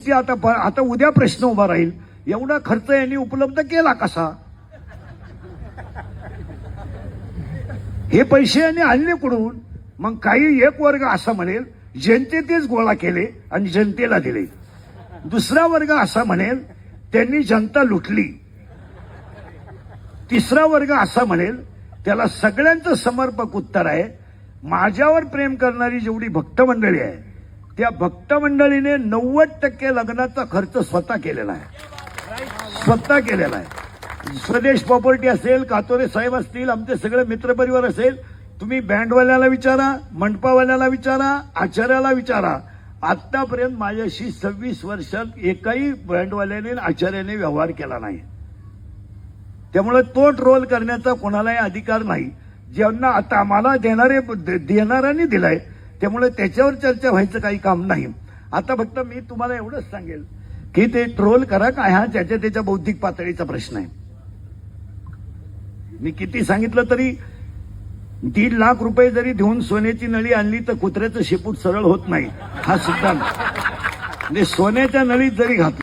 आता उद्या प्रश्न उभा राहील, एवढा खर्च यांनी उपलब्ध केला कसा? हे पैसे यांनी आणले कुठून? मग काही एक वर्ग असा म्हणेल जनतेतेच गोळा केले आणि जनतेला दिले, दुसरा वर्ग असा म्हणेल त्यांनी जनता लुटली, तिसरा वर्ग असा म्हणेल त्याला सगळ्यांचं समर्पक उत्तर आहे, माझ्यावर प्रेम करणारी जेवढी भक्त मंडळी आहे त्या भक्त मंडळीने 90% लग्नाचा खर्च स्वतः केलेला आहे. स्वदेश प्रॉपर्टी असेल, कातोरे साहेब असतील, आमचे सगळे मित्रपरिवार असेल, तुम्ही बँडवाल्याला विचारा, मंडपावाल्याला विचारा, आचार्याला विचारा, आतापर्यंत माझ्याशी 26 वर्षात एकाही बँडवाल्याने आचार्याने व्यवहार केला नाही. त्यामुळे तो ट्रोल करण्याचा कोणालाही अधिकार नाही. ज्यांना आता आम्हाला देणाऱ्यांनी दिलाय, त्यामुळे त्याच्यावर चर्चा व्हायचं काही काम नाही. आता फक्त मी तुम्हाला एवढंच सांगेल की ते ट्रोल करा काय, हा त्याच्या बौद्धिक पातळीचा प्रश्न आहे. मी किती सांगितलं तरी 1.5 लाख रुपये जरी देऊन सोन्याची नळी आणली तर कुत्र्याचं शेपूट सरळ होत नाही, हा सिद्धांत. म्हणजे सोन्याच्या नळीत जरी घातलं